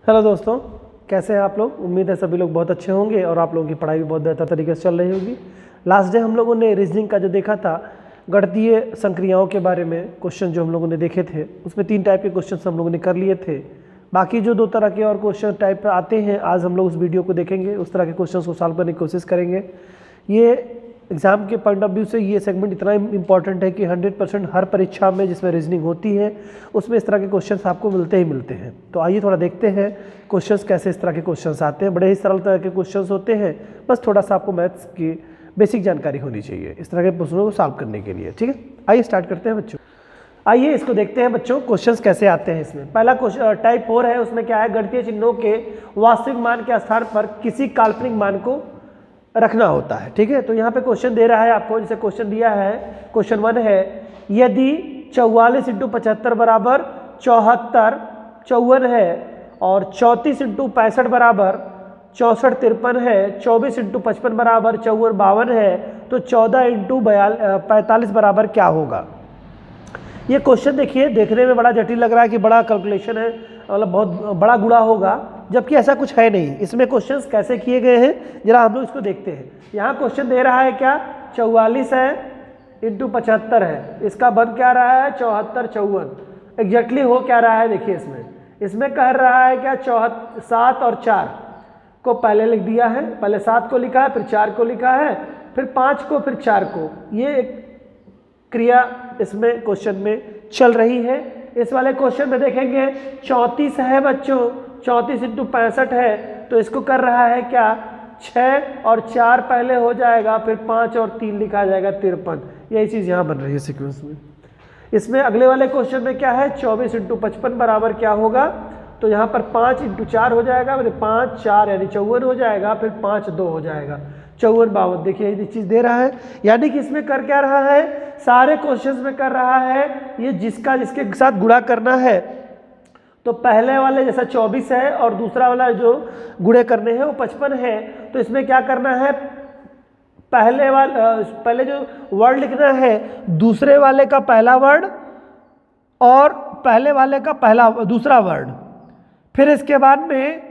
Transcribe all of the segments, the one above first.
Hello दोस्तों, कैसे हैं आप लोग। उम्मीद है सभी लोग बहुत अच्छे होंगे और आप लोगों की पढ़ाई भी बहुत बेहतर तरीके से चल रही होगी। लास्ट डे हम लोगों ने रीजनिंग का जो देखा था, गणितीय संक्रियाओं के बारे में क्वेश्चन जो हम लोगों ने देखे थे, उसमें 3 टाइप के क्वेश्चन हम लोगों ने कर लिए थे। बाकी जो 2 तरह के और क्वेश्चन टाइप आते हैं, आज हम लोग उस वीडियो को देखेंगे, उस तरह के क्वेश्चन को सॉल्व करने की कोशिश करेंगे। ये एग्ज़ाम के पॉइंट ऑफ व्यू से ये सेगमेंट इतना इंपॉर्टेंट है कि 100% हर परीक्षा में जिसमें रीजनिंग होती है उसमें इस तरह के क्वेश्चंस आपको मिलते ही मिलते हैं। तो आइए थोड़ा देखते हैं क्वेश्चंस कैसे इस तरह के क्वेश्चंस आते हैं। बड़े ही सरल तरह के क्वेश्चंस होते हैं, बस थोड़ा सा आपको मैथ्स की बेसिक जानकारी होनी चाहिए इस तरह के प्रश्नों को सॉल्व करने के लिए। ठीक है, आइए स्टार्ट करते हैं बच्चों। आइए इसको देखते हैं बच्चों, क्वेश्चंस कैसे आते हैं। इसमें पहला क्वेश्चन टाइप 4 है। उसमें क्या है, गणितीय चिन्हों के वास्तविक मान के स्थान पर किसी काल्पनिक मान को रखना होता है। ठीक है, तो यहाँ पे क्वेश्चन दे रहा है आपको, जैसे क्वेश्चन दिया है, क्वेश्चन 1 है, यदि 44 × 75 बराबर 74 54 है और 34 × 65 बराबर 64 53 है, 24 × 55 बराबर 54 52 है, तो 14 × 45 बराबर क्या होगा। ये क्वेश्चन देखिए, देखने में बड़ा जटिल लग रहा है कि बड़ा कैलकुलेशन है, मतलब बहुत बड़ा गुणा होगा, जबकि ऐसा कुछ है नहीं। इसमें क्वेश्चंस कैसे किए गए हैं जरा हम लोग इसको देखते हैं। यहाँ क्वेश्चन दे रहा है क्या, 44 है × 75 है, इसका बन क्या रहा है 74 54। एग्जैक्टली हो क्या रहा है देखिए, इसमें कह रहा है क्या, 7 और 4 को पहले लिख दिया है, पहले 7 को लिखा है, फिर 4 को लिखा है, फिर 5 को, फिर 4 को। ये एक क्रिया इसमें क्वेश्चन में चल रही है। इस वाले क्वेश्चन में देखेंगे 34 है बच्चों, 34 × 65 है, तो इसको कर रहा है क्या, 6 और 4 पहले हो जाएगा, फिर 5 और 3 लिखा जाएगा 53। यही चीज़ यहाँ बन रही है सीक्वेंस में। इसमें अगले वाले क्वेश्चन में क्या है, 24 × 55 बराबर क्या होगा, तो यहाँ पर 5 × 4 हो जाएगा, मतलब 5 4 यानी 54 हो जाएगा, फिर 5 2 हो जाएगा 54 52। देखिए ये चीज़ दे रहा है, यानी कि इसमें कर क्या रहा है, सारे क्वेश्चंस में कर रहा है ये जिसके साथ गुणा करना है। तो पहले वाले जैसा 24 है और दूसरा वाला जो गुणे करने हैं वो 55 है, तो इसमें क्या करना है, पहले जो वर्ड लिखना है दूसरे वाले का पहला वर्ड और पहले वाले का दूसरा वर्ड, फिर इसके बाद में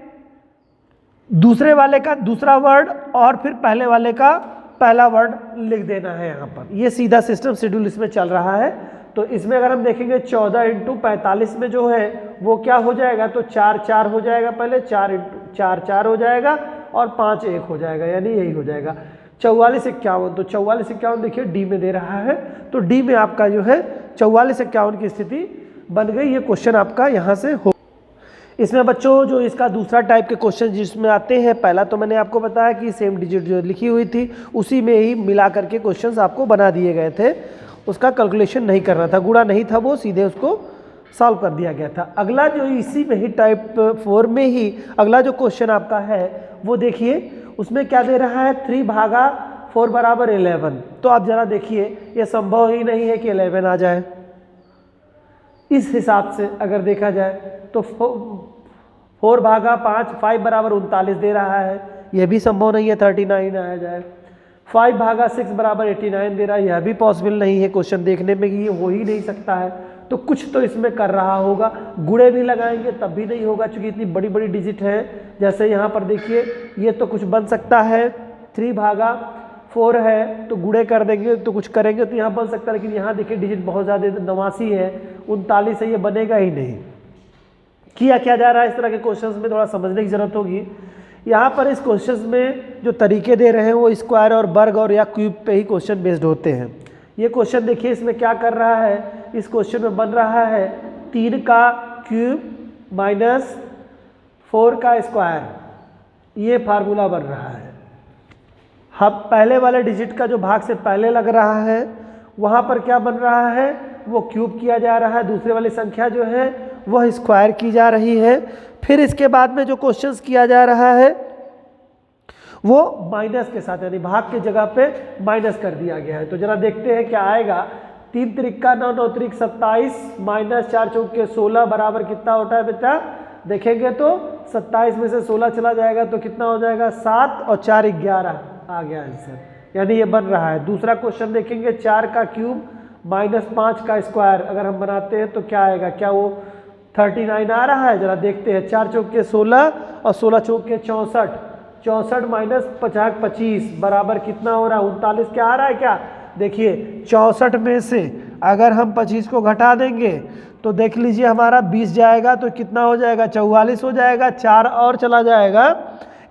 दूसरे वाले का दूसरा वर्ड और फिर पहले वाले का पहला वर्ड लिख देना है। यहाँ पर ये सीधा सिस्टम शेड्यूल इसमें चल रहा है। तो इसमें अगर हम देखेंगे 14 × 45 में जो है वो क्या हो जाएगा, तो 4 4 हो जाएगा, पहले 4 × 4 4 हो जाएगा और 5 1 हो जाएगा, यानी यही हो जाएगा 44 51। तो 44 51 देखिए डी में दे रहा है, तो डी में आपका जो है 44 51 की स्थिति बन गई। ये क्वेश्चन आपका यहाँ से हो। इसमें बच्चों जो इसका दूसरा टाइप के क्वेश्चन जिसमें आते हैं, पहला तो मैंने आपको बताया कि सेम डिजिट जो लिखी हुई थी उसी में ही मिला करके क्वेश्चंस आपको बना दिए गए थे, उसका कैलकुलेशन नहीं करना था, गुणा नहीं था, वो सीधे उसको सॉल्व कर दिया गया था। अगला जो इसी में ही टाइप 4 में ही अगला जो क्वेश्चन आपका है वो देखिए, उसमें क्या दे रहा है, 3/4 बराबर 11। तो आप जरा देखिए, ये संभव ही नहीं है कि 11 आ जाए। इस हिसाब से अगर देखा जाए तो 4/5 5 बराबर 39 दे रहा है, यह भी संभव नहीं है 39 आ जाए। 5/6 बराबर 89 दे रहा है, यह भी पॉसिबल नहीं है क्वेश्चन देखने में कि ये हो ही नहीं सकता है। तो कुछ तो इसमें कर रहा होगा, गुणे भी लगाएंगे तब भी नहीं होगा, क्योंकि इतनी बड़ी बड़ी डिजिट है। जैसे यहाँ पर देखिए, ये तो कुछ बन सकता है, 3/4 है तो गुणे कर देंगे तो कुछ करेंगे तो यहाँ बन सकता है, लेकिन यहाँ देखिए डिजिट बहुत ज़्यादा 89 है, 39 है, ये बनेगा ही नहीं। किया क्या जा रहा है इस तरह के क्वेश्चंस में, थोड़ा समझने की जरूरत होगी। यहाँ पर इस क्वेश्चंस में जो तरीके दे रहे हैं वो स्क्वायर और वर्ग और या क्यूब पे ही क्वेश्चन बेस्ड होते हैं। ये क्वेश्चन देखिए, इसमें क्या कर रहा है, इस क्वेश्चन में बन रहा है 3 का क्यूब माइनस 4 का स्क्वायर, ये फार्मूला बन रहा है। हम पहले वाले डिजिट का जो भाग से पहले लग रहा है वहाँ पर क्या बन रहा है, वो क्यूब किया जा रहा है, दूसरे वाली संख्या जो है वह स्क्वायर की जा रही है। फिर इसके बाद में जो क्वेश्चंस किया जा रहा है वो माइनस के साथ, यानी भाग के जगह पे माइनस कर दिया गया है। तो जरा देखते हैं क्या आएगा। 3 त्रिका 9 9 त्रिक 27 माइनस 4 चौके 16 बराबर कितना होता है बेटा, देखेंगे तो 27 में से 16 चला जाएगा तो कितना हो जाएगा, 7 और 4 11 आ गया आंसर, यानी ये बन रहा है। दूसरा क्वेश्चन देखेंगे, 4 का क्यूब माइनस 5 का स्क्वायर अगर हम बनाते हैं तो क्या आएगा, क्या वो 39 आ रहा है, जरा देखते हैं। 4 चौक के 16 और 16 चौक के 64, 64 माइनस 50 25 बराबर कितना हो रहा है? 39 क्या आ रहा है क्या? देखिए 64 में से अगर हम 25 को घटा देंगे तो देख लीजिए हमारा 20 जाएगा तो कितना हो जाएगा? 44 हो जाएगा। 4 और चला जाएगा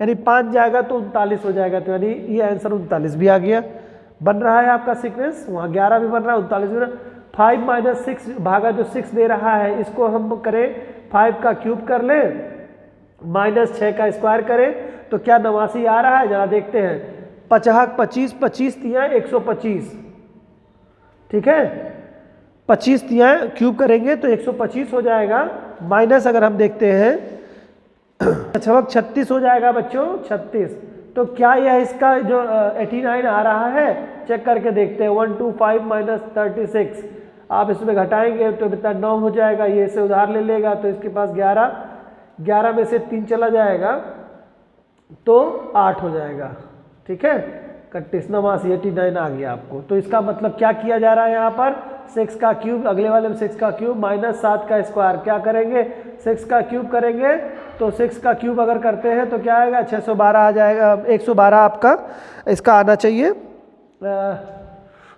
यानी 5 जाएगा तो 39 हो जाएगा। तो यानी ये आंसर 39 भी आ गया। बन रहा है आपका सीक्वेंस, वहाँ 11 भी बन रहा है, 39 भी बन रहा है। 5 माइनस 6 भागा जो 6 दे रहा है इसको हम करें 5 का क्यूब कर लें माइनस 6 का स्क्वायर करें तो क्या 89 आ रहा है? जरा देखते हैं। 50 25 25 तिया 125, ठीक है। 25 तिया क्यूब करेंगे तो 125 हो जाएगा। माइनस अगर हम देखते हैं 36 हो जाएगा बच्चों, 36। तो क्या यह इसका जो 89 आ रहा है? चेक करके देखते हैं। 125 माइनस 36 आप इसमें घटाएंगे तो इतना 9 हो जाएगा। ये से उधार ले लेगा तो इसके पास 11 में से 3 चला जाएगा तो 8 हो जाएगा, ठीक है। 31 89 89 आ गया आपको। तो इसका मतलब क्या किया जा रहा है यहाँ पर? 6 का क्यूब, अगले वाले में 6 का क्यूब माइनस 7 का स्क्वायर। क्या करेंगे? 6 का क्यूब करेंगे तो 6 का क्यूब अगर करते हैं तो क्या आएगा? 612 आ जाएगा। 112 आपका इसका आना चाहिए,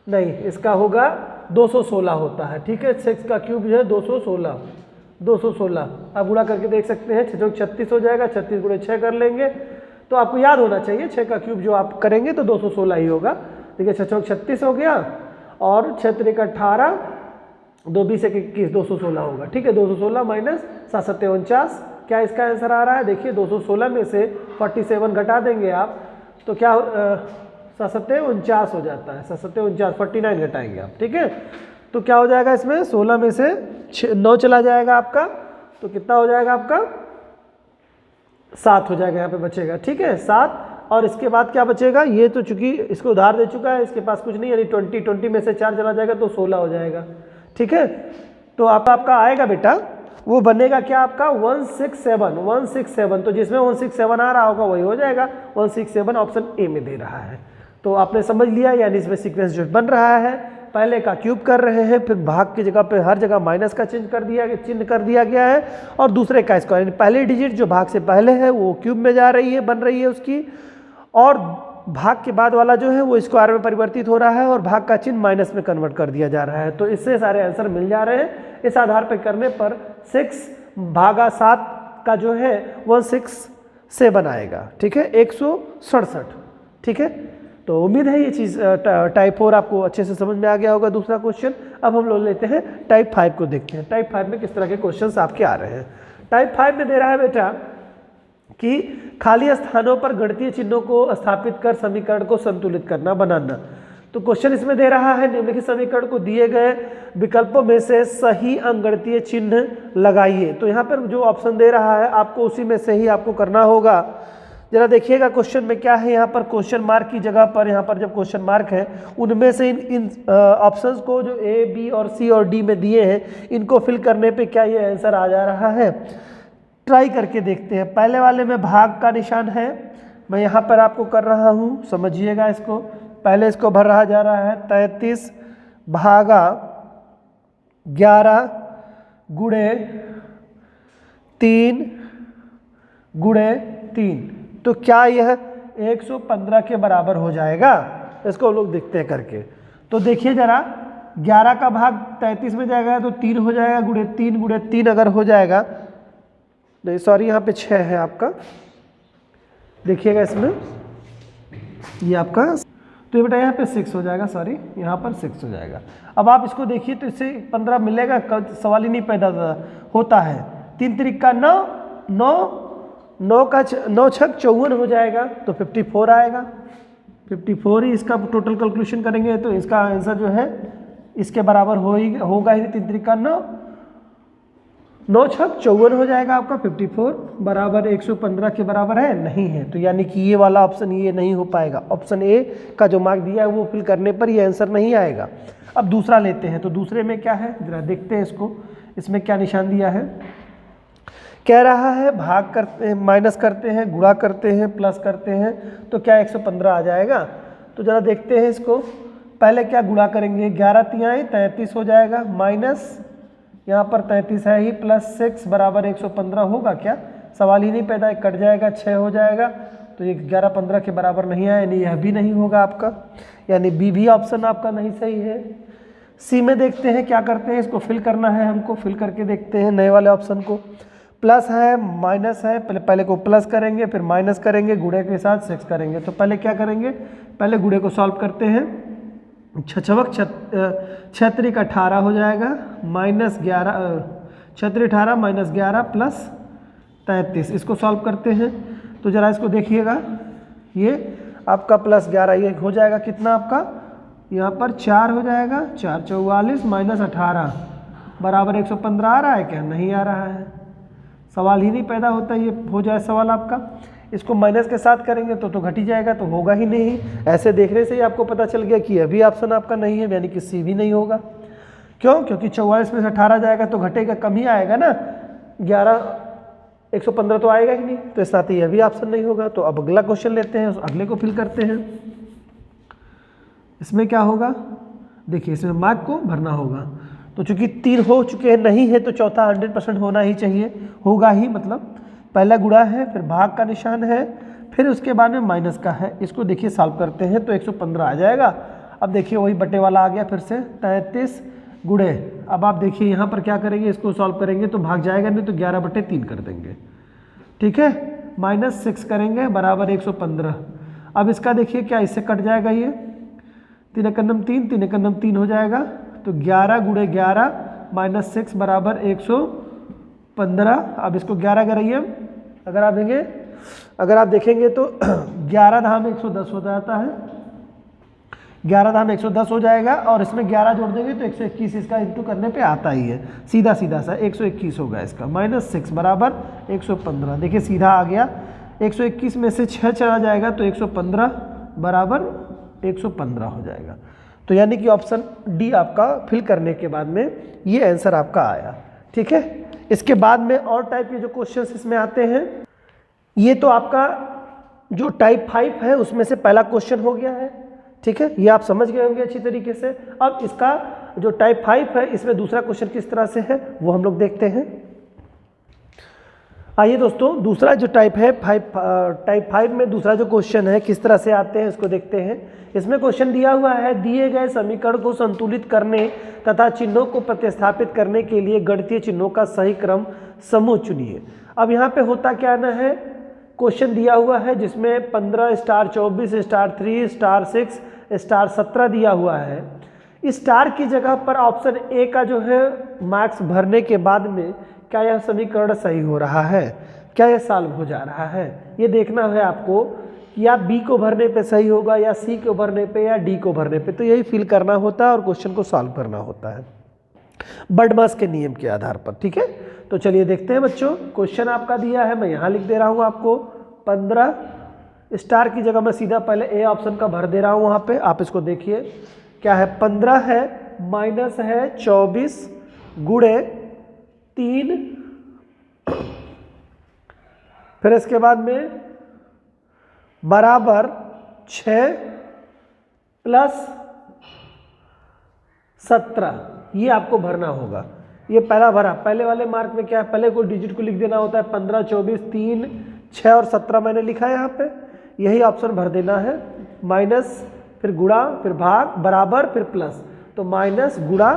नहीं इसका होगा 216 होता है, ठीक है। 6 का क्यूब जो है 216 आप गुणा करके देख सकते हैं। 6 36 हो जाएगा, 36 गुणे 6 कर लेंगे तो आपको याद होना चाहिए 6 का क्यूब जो आप करेंगे तो 216 ही होगा। ठीक है, 6 36 हो गया और 6 3 18 2 20 21 216 होगा, ठीक है। 216 माइनस 7 7 49 क्या इसका आंसर आ रहा है? देखिए 216 में से 47 घटा देंगे आप तो क्या 7 7 49 हो जाता है। 7 7 49 49 घटाएंगे आप, ठीक है। तो क्या हो जाएगा इसमें? 16 में से 9 चला जाएगा आपका तो कितना हो जाएगा आपका? 7 हो जाएगा, यहाँ पे बचेगा, ठीक है 7। और इसके बाद क्या बचेगा? ये तो चूंकि इसको उधार दे चुका है, इसके पास कुछ नहीं, यानी 20 में से 4 चला जाएगा तो 16 हो जाएगा, ठीक है। तो आपका आएगा बेटा, वो बनेगा क्या आपका? 167 तो जिसमें 167 आ रहा होगा वही हो जाएगा। 167 ऑप्शन ए में दे रहा है। तो आपने समझ लिया, यानी इसमें सीक्वेंस जो बन रहा है पहले का क्यूब कर रहे हैं, फिर भाग की जगह पे हर जगह माइनस का चिन्ह कर दिया गया है और दूसरे का स्क्वायर, यानी पहली डिजिट जो भाग से पहले है वो क्यूब में जा रही है, बन रही है उसकी, और भाग के बाद वाला जो है वो स्क्वायर में परिवर्तित हो रहा है और भाग का चिन्ह माइनस में कन्वर्ट कर दिया जा रहा है। तो इससे सारे आंसर मिल जा रहे हैं। इस आधार पर करने पर 6 भागा 7 का जो है 167 आएगा, ठीक है, 167, ठीक है। तो उम्मीद है ये चीज़ टाइप 4 आपको अच्छे से समझ में आ गया होगा। दूसरा क्वेश्चन अब हम लोग लेते हैं टाइप 5 को, देखते हैं टाइप 5 में किस तरह के क्वेश्चंस आपके आ रहे हैं। टाइप 5 में दे रहा है बेटा कि खाली स्थानों पर गणितीय चिन्हों को स्थापित कर समीकरण को संतुलित करना, बनाना। तो क्वेश्चन इसमें दे रहा है निम्नलिखित समीकरण को दिए गए विकल्पों में से सही अंकगणितीय चिन्ह लगाइए। तो यहाँ पर जो ऑप्शन दे रहा है आपको उसी में से ही आपको करना होगा। जरा देखिएगा क्वेश्चन में क्या है। यहाँ पर क्वेश्चन मार्क की जगह पर, यहाँ पर जब क्वेश्चन मार्क है उनमें से इन ऑप्शंस को जो ए बी और सी और डी में दिए हैं इनको फिल करने पे क्या ये आंसर आ जा रहा है, ट्राई करके देखते हैं। पहले वाले में भाग का निशान है, मैं यहाँ पर आपको कर रहा हूँ, समझिएगा इसको। पहले इसको भर रहा जा रहा है 33 भागा 11 गुणे 3 गुणे 3, तो क्या यह 115 के बराबर हो जाएगा? इसको लोग देखते हैं करके। तो देखिए जरा, 11 का भाग 33 में जाएगा तो 3 हो जाएगा, गुणे 3 अगर हो जाएगा, नहीं सॉरी यहाँ पे 6 है आपका, देखिएगा इसमें ये आपका, तो ये बेटा यहाँ पे 6 हो जाएगा, सॉरी यहाँ पर 6 हो जाएगा। अब आप इसको देखिए तो इससे 15 मिलेगा, सवाल ही नहीं पैदा होता है। 3 त्रिक 9 का 9 छक 54 हो जाएगा तो 54 आएगा। 54 ही इसका टोटल कैलकुलेशन करेंगे तो इसका आंसर जो है इसके बराबर होगा ही। 3 त्रिक 9 छक 54 हो जाएगा आपका। 54 बराबर 115 के बराबर है, नहीं है, तो यानी कि ये वाला ऑप्शन ये नहीं हो पाएगा। ऑप्शन ए का जो मार्क दिया है वो फिल करने पर ये आंसर नहीं आएगा। अब दूसरा लेते हैं, तो दूसरे में क्या है जरा देखते हैं इसको। इसमें क्या निशान दिया है, कह रहा है भाग करते हैं, माइनस करते हैं, गुणा करते हैं, प्लस करते हैं, तो क्या 115 आ जाएगा। तो जरा देखते हैं इसको। पहले क्या गुणा करेंगे, 11 तिहाई 33 हो जाएगा, माइनस यहाँ पर 33 है ही, प्लस 6 बराबर 115 होगा क्या? सवाल ही नहीं पैदा, कट जाएगा, 6 हो जाएगा, तो ये 11 15 के बराबर नहीं आया, यानी यह भी नहीं होगा आपका, यानी बी भी ऑप्शन आपका नहीं सही है। सी में देखते हैं क्या करते हैं, इसको फिल करना है हमको, फिल करके देखते हैं नए वाले ऑप्शन को। प्लस है माइनस है, पहले को प्लस करेंगे, फिर माइनस करेंगे, गुणे के साथ 6 करेंगे। तो पहले क्या करेंगे, पहले गुणे को सॉल्व करते हैं। 6×6 = 18 हो जाएगा, -11 6×18 -11 प्लस 33, इसको सॉल्व करते हैं। तो ज़रा इसको देखिएगा, ये आपका +11 ये हो जाएगा कितना आपका, यहाँ पर 4 हो जाएगा, 4 44 -18 बराबर 115 आ रहा है क्या? नहीं आ रहा है, सवाल ही नहीं पैदा होता, ये हो जाए सवाल आपका। इसको माइनस के साथ करेंगे तो घट ही जाएगा, तो होगा ही नहीं। ऐसे देखने से ही आपको पता चल गया कि अभी ऑप्शन आपका नहीं है, यानी कि सी भी नहीं होगा। क्यों? क्योंकि 44 में से 18 जाएगा तो घटेगा, कम ही आएगा ना, 115 तो आएगा ही नहीं, तो इस साथ यह भी ऑप्शन नहीं होगा। तो अब अगला क्वेश्चन लेते हैं, उस अगले को फिल करते हैं। इसमें क्या होगा, देखिए इसमें मार्क को भरना होगा। तो चूंकि 3 हो चुके हैं, नहीं है तो चौथा 100% होना ही चाहिए, होगा ही, मतलब पहला गुणा है, फिर भाग का निशान है, फिर उसके बाद में माइनस का है। इसको देखिए सॉल्व करते हैं तो 115 आ जाएगा। अब देखिए वही बटे वाला आ गया फिर से, 33 गुणे, अब आप देखिए यहाँ पर क्या करेंगे, इसको सॉल्व करेंगे तो भाग जाएगा नहीं, तो 11/3 कर देंगे, ठीक है, -6 करेंगे बराबर 115। अब इसका देखिए क्या, इससे कट जाएगा, ये 3 × 3 3 × 3 हो जाएगा, तो 11 × 11 -6 बराबर 115। अब इसको 11 कराइए, अगर आप देखेंगे तो 11 धाम 110 हो जाता है, 11 धाम 110 हो जाएगा, और इसमें 11 जोड़ देंगे तो 121 इसका इंटू करने पे आता ही है, सीधा सा 121 होगा इसका, -6 बराबर 115। देखिए सीधा आ गया, 121 में से 6 चला जाएगा तो 115 बराबर 115 हो जाएगा। तो यानी कि ऑप्शन डी आपका फिल करने के बाद में ये आंसर आपका आया, ठीक है। इसके बाद में और टाइप के जो क्वेश्चंस इसमें आते हैं, ये तो आपका जो टाइप 5 है उसमें से पहला क्वेश्चन हो गया है, ठीक है, ये आप समझ गए होंगे अच्छी तरीके से। अब इसका जो टाइप 5 है, इसमें दूसरा क्वेश्चन किस तरह से है वो हम लोग देखते हैं। आइए दोस्तों, दूसरा जो टाइप है टाइप 5 में दूसरा जो क्वेश्चन है किस तरह से आते हैं इसको देखते हैं। इसमें क्वेश्चन दिया हुआ है, दिए गए समीकरण को संतुलित करने तथा चिन्हों को प्रतिस्थापित करने के लिए गणितीय चिन्हों का सही क्रम समूह चुनिए। अब यहाँ पे होता क्या ना है, क्वेश्चन दिया हुआ है जिसमें 15 स्टार 24 स्टार 3 स्टार 6 स्टार 17 दिया हुआ है। स्टार की जगह पर ऑप्शन ए का जो है मार्क्स भरने के बाद में क्या यह समीकरण सही हो रहा है, क्या यह सॉल्व हो जा रहा है, ये देखना है आपको, या बी को भरने पे सही होगा, या सी को भरने पे, या डी को भरने पे। तो यही फिल करना होता है और क्वेश्चन को सॉल्व करना होता है बर्डमास के नियम के आधार पर, ठीक है। तो चलिए देखते हैं बच्चों, क्वेश्चन आपका दिया है, मैं यहाँ लिख दे रहा हूँ आपको 15 स्टार की जगह मैं सीधा पहले ए ऑप्शन का भर दे रहा हूँ वहाँ पे, आप इसको देखिए क्या है, 15 है, माइनस है 24 गुणे 3, फिर इसके बाद में बराबर 6 प्लस 17, ये आपको भरना होगा। ये पहला भरा, पहले वाले मार्क में क्या है, पहले कोई डिजिट को लिख देना होता है, 15 24 3 6 और 17 मैंने लिखा है यहाँ पे, यही ऑप्शन भर देना है, माइनस फिर गुणा फिर भाग बराबर फिर प्लस, तो माइनस गुणा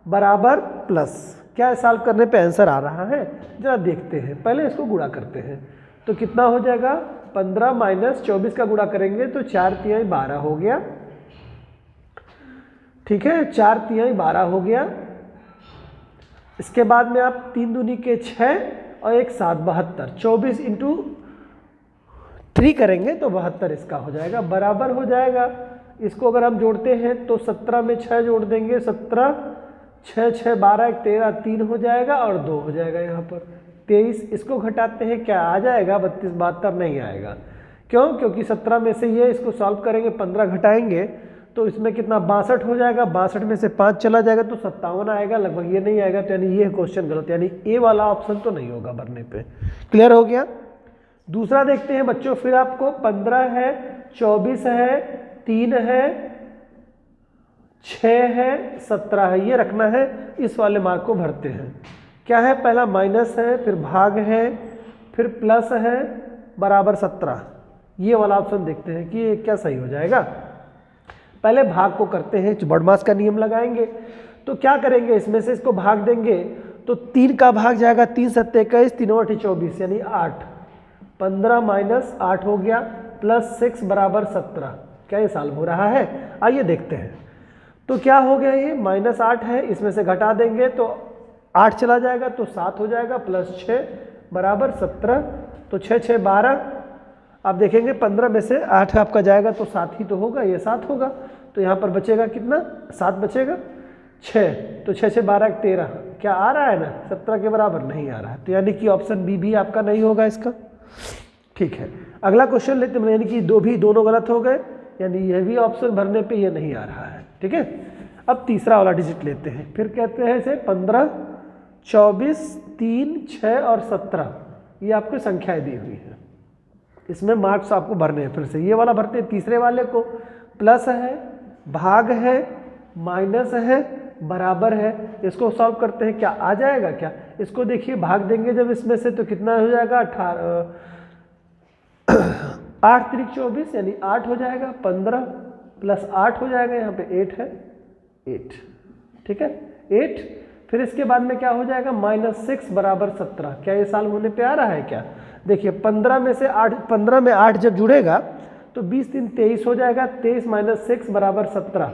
बराबर प्लस, क्या सॉल्व करने पे आंसर आ रहा है जरा देखते हैं। पहले इसको गुणा करते हैं तो कितना हो जाएगा, 15 माइनस 24 का गुणा करेंगे तो 4 तिहाई 12 हो गया, ठीक है, 4 तिहाई 12 हो गया। इसके बाद में आप 3 दूनी के 6 और 1 7 72, 24 इंटू 3 करेंगे तो 72 इसका हो जाएगा, बराबर हो जाएगा। इसको अगर हम जोड़ते हैं तो 17 में 6 जोड़ देंगे, 17 6 6 12 13 3 हो जाएगा और 2 हो जाएगा यहाँ पर 23। इसको घटाते हैं क्या आ जाएगा, 32 72 नहीं आएगा। क्यों? क्योंकि 17 में से ये इसको सॉल्व करेंगे, 15 घटाएंगे तो इसमें कितना 62 हो जाएगा, 62 में से 5 चला जाएगा तो 57 आएगा, लगभग ये नहीं आएगा, तो यानी ये क्वेश्चन गलत, यानी ए वाला ऑप्शन तो नहीं होगा भरने पे। क्लियर हो गया। दूसरा देखते हैं बच्चों, फिर आपको 15 है 24 है 3 है 6 है, 17 है, ये रखना है, इस वाले मार्क को भरते हैं। क्या है, पहला माइनस है, फिर भाग है, फिर प्लस है, बराबर 17। ये वाला ऑप्शन देखते हैं कि ये क्या सही हो जाएगा। पहले भाग को करते हैं, बड़मास का नियम लगाएंगे। तो क्या करेंगे, इसमें से इसको भाग देंगे तो 3 का भाग जाएगा, 3 सत्ते 21, 3 और 24 यानी 8। 15 माइनस 8 हो गया, प्लस 6 बराबर 17। क्या ये सॉल्व हो रहा है? आइए देखते हैं। तो क्या हो गया, ये -8 है, इसमें से घटा देंगे तो 8 चला जाएगा तो 7 हो जाएगा, प्लस 6 बराबर 17। तो 6 6 12। आप देखेंगे 15 में से 8 आपका जाएगा तो 7 ही तो होगा, ये 7 होगा। तो यहाँ पर बचेगा कितना, 7 बचेगा, 6। तो 6 6 12 13। क्या आ रहा है ना, 17 के बराबर नहीं आ रहा है। तो यानी कि ऑप्शन बी भी आपका नहीं होगा इसका। ठीक है, अगला क्वेश्चन लेते हैं, यानी कि दोनों गलत हो गए, यानी यह भी ऑप्शन भरने पे ये नहीं आ रहा है। ठीक है, अब तीसरा वाला डिजिट लेते हैं। फिर कहते हैं इसे 15, 24, 3, 6 और 17, ये आपको संख्याएं दी हुई है। इसमें मार्क्स आपको भरने हैं। फिर से ये वाला भरते हैं, तीसरे वाले को। प्लस है, भाग है, माइनस है, बराबर है। इसको सॉल्व करते हैं, क्या आ जाएगा क्या? इसको देखिए, भाग देंगे जब इसमें से तो कितना हो जाएगा, 8 3 24 यानी 8 हो जाएगा। 15 प्लस 8 हो जाएगा, यहाँ पे 8 है, 8। ठीक है, 8। फिर इसके बाद में क्या हो जाएगा, -6 बराबर 17। क्या ये सॉल्व होने पे आ रहा है क्या? देखिए 15 में से 8, 15 में 8 जब जुड़ेगा तो 20 3 23 हो जाएगा। 23 माइनस 6 बराबर 17।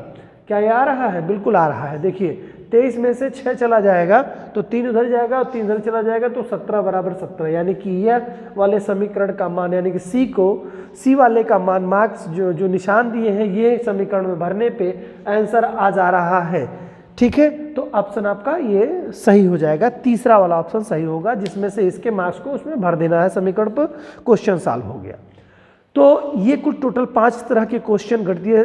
क्या ये आ रहा है? बिल्कुल आ रहा है। देखिए 23 में से 6 चला जाएगा तो 3 उधर जाएगा और 3 उधर चला जाएगा तो 17 बराबर 17। यानी कि यह वाले समीकरण का मान, यानी कि सी वाले का मान, मार्क्स जो निशान दिए हैं ये समीकरण में भरने पे आंसर आ जा रहा है। ठीक है, तो ऑप्शन आपका ये सही हो जाएगा, तीसरा वाला ऑप्शन सही होगा, जिसमें से इसके मार्क्स को उसमें भर देना है समीकरण पर। क्वेश्चन सॉल्व हो गया। तो ये कुल टोटल 5 तरह के क्वेश्चन गणितीय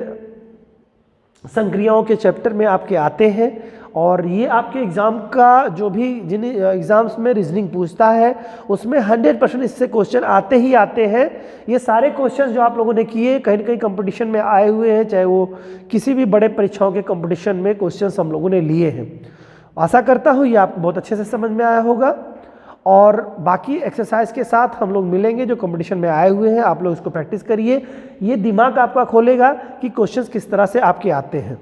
संक्रियाओं के चैप्टर में आपके आते हैं। और ये आपके एग्ज़ाम का जो भी जिन एग्ज़ाम्स में रीजनिंग पूछता है उसमें 100% इससे क्वेश्चन आते ही आते हैं। ये सारे क्वेश्चन जो आप लोगों ने किए कहीं न कहीं कंपटीशन में आए हुए हैं, चाहे वो किसी भी बड़े परीक्षाओं के कंपटीशन में क्वेश्चन हम लोगों ने लिए हैं। आशा करता हूँ ये आपको बहुत अच्छे से समझ में आया होगा। और बाकी एक्सरसाइज के साथ हम लोग मिलेंगे जो कंपटीशन में आए हुए हैं, आप लोग इसको प्रैक्टिस करिए। ये दिमाग आपका खोलेगा कि क्वेश्चंस किस तरह से आपके आते हैं,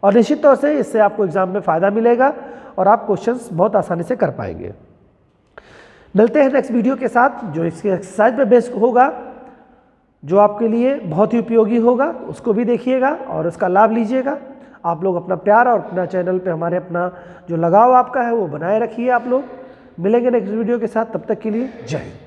और निश्चित तौर से इससे आपको एग्जाम में फ़ायदा मिलेगा और आप क्वेश्चंस बहुत आसानी से कर पाएंगे। मिलते हैं नेक्स्ट वीडियो के साथ जो इसके एक्सरसाइज पे बेस्ड होगा, जो आपके लिए बहुत ही उपयोगी होगा। उसको भी देखिएगा और उसका लाभ लीजिएगा। आप लोग अपना प्यार और अपना चैनल पे हमारे अपना जो लगाव आपका है वो बनाए रखिए। आप लोग मिलेंगे नेक्स्ट वीडियो के साथ, तब तक के लिए जय हिंद।